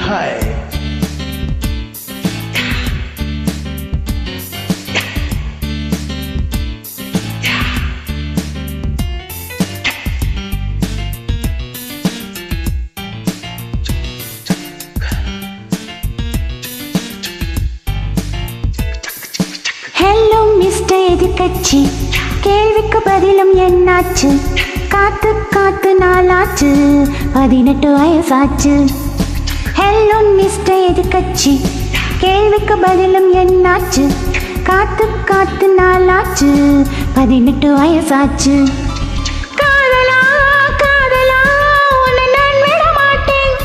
high. Hello Mr. எதிர்க்கட்சி, கேள்விக்கு பதிலும் என்னாச்சு? காத்து காத்து நாளாச்சு, 18 வயசாச்சு. ஹலோ மிஸ்டர் எதிர்க்கட்சி, கேள்விக்கு பதிலும் என்னாச்சு? காத்து காத்து நாளாச்சு, 18 வயசாச்சு. காதலா காதலா உன்னை நான் விட மாட்டேன்,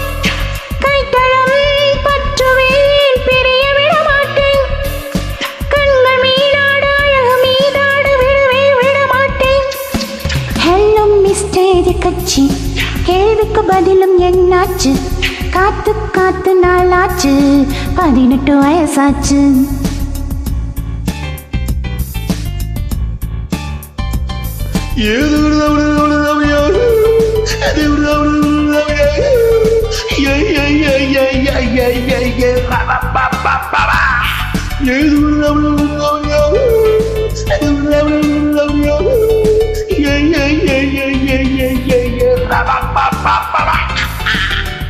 கைத்தளம் பற்றுவேன், பிரிய விட மாட்டேன். கண்கள் மீதாடு அழகு மீதாடு விடவே விட மாட்டேன். ஹலோ மிஸ்டர் எதிர்க்கட்சி, கேள்விக்கு பதிலும் என்னாச்சு? காத்து காத்து நாளாச்சு, 18 வயசாச்சு.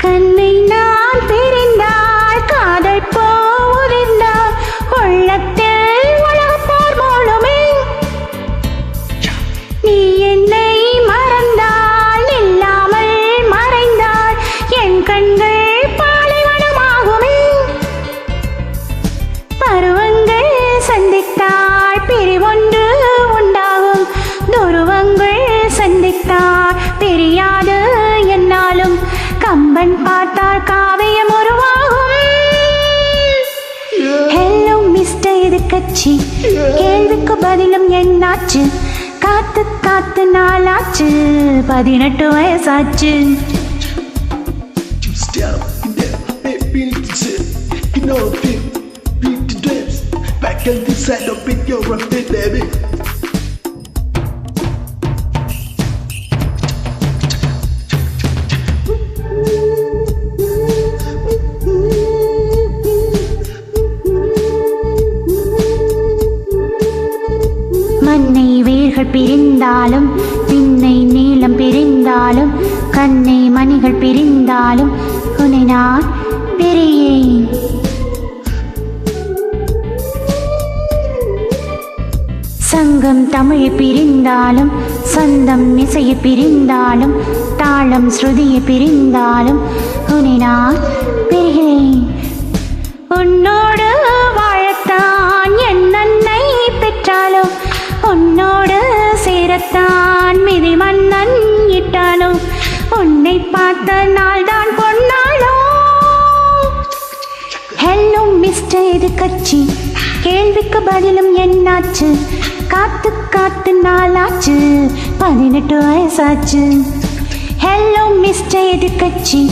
கண்ணை நான் பிரிந்தால் காதல் போவதில்லை, உள்ளத்தில் உலகப்போர் மூலமே. நீ என்னை மறந்தால் இல்லாமல் மறைந்தால் என் கண்கள் பாலைவனமாகுமே. பருவங்கள் சந்தித்தால் பிரிவொன்று உண்டாகும், துருவங்கள் சந்தித்தால் பிரியாது என்னாலும். கம்பன் பார்த்தால் காவியம் உருவாகும். ஹலோ மிஸ்டர் எதிர்க்கட்சி, கேள்விக்கு பதிலும் என்னாச்சு? காத்து காத்து நாளாச்சு, 18 வயசாச்சு. மண்ணை வேர்கள் பிரிந்தாலும், விண்ணை நீளம் பிரிந்தாலும், கண்ணை மணிகள் பிரிந்தாலும் உன்னை நான் பிரியேன். சங்கம் தமிழை பிரிந்தாலும், சொந்தம் இசையை பிரிந்தாலும், தாளம் ஸ்ருதியை பிரிந்தாலும் உன்னை நான் பிரிகிறேன். உன்னோடு வாழத்தான் என் அன்னை பெற்றாலும், உன்னோடு சேரத்தான் மிதி மன்னன் இட்டாலும், உன்னை பார்த்த நாள் தான் பொன்னாலும். ஹலோ மிஸ்டர் எதிர்க்கட்சி, கேள்விக்கு பதிலும் என்னாச்சு? காத்து காத்து நாளாச்சு, 18 வயசாச்சு. ஹலோ மிஸ்டர் எதிர்க்கட்சி,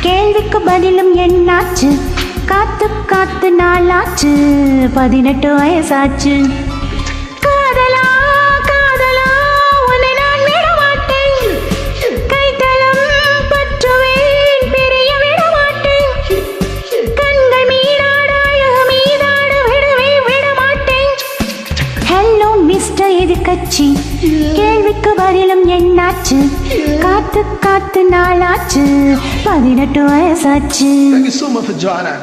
கேள்விக்கு பதிலும் என்னாச்சு? காத்து காத்து நாளாச்சு, 18 வயசாச்சு. காதலா காதலா உன்னை நான் விட மாட்டேன், கைத்தளம் பற்றுவேன், பிரிய விட மாட்டேன். கண்கள் மீதாடு அழகு மீதாடு விடவே விட மாட்டேன். ஹலோ மிஸ்டர் எதிர்க்கட்சி, கேள்விக்கு பதிலும் என்னாச்சு? காத்து காத்து நாளாச்சு, 18 வயசாச்சு. Thank you so much for joining.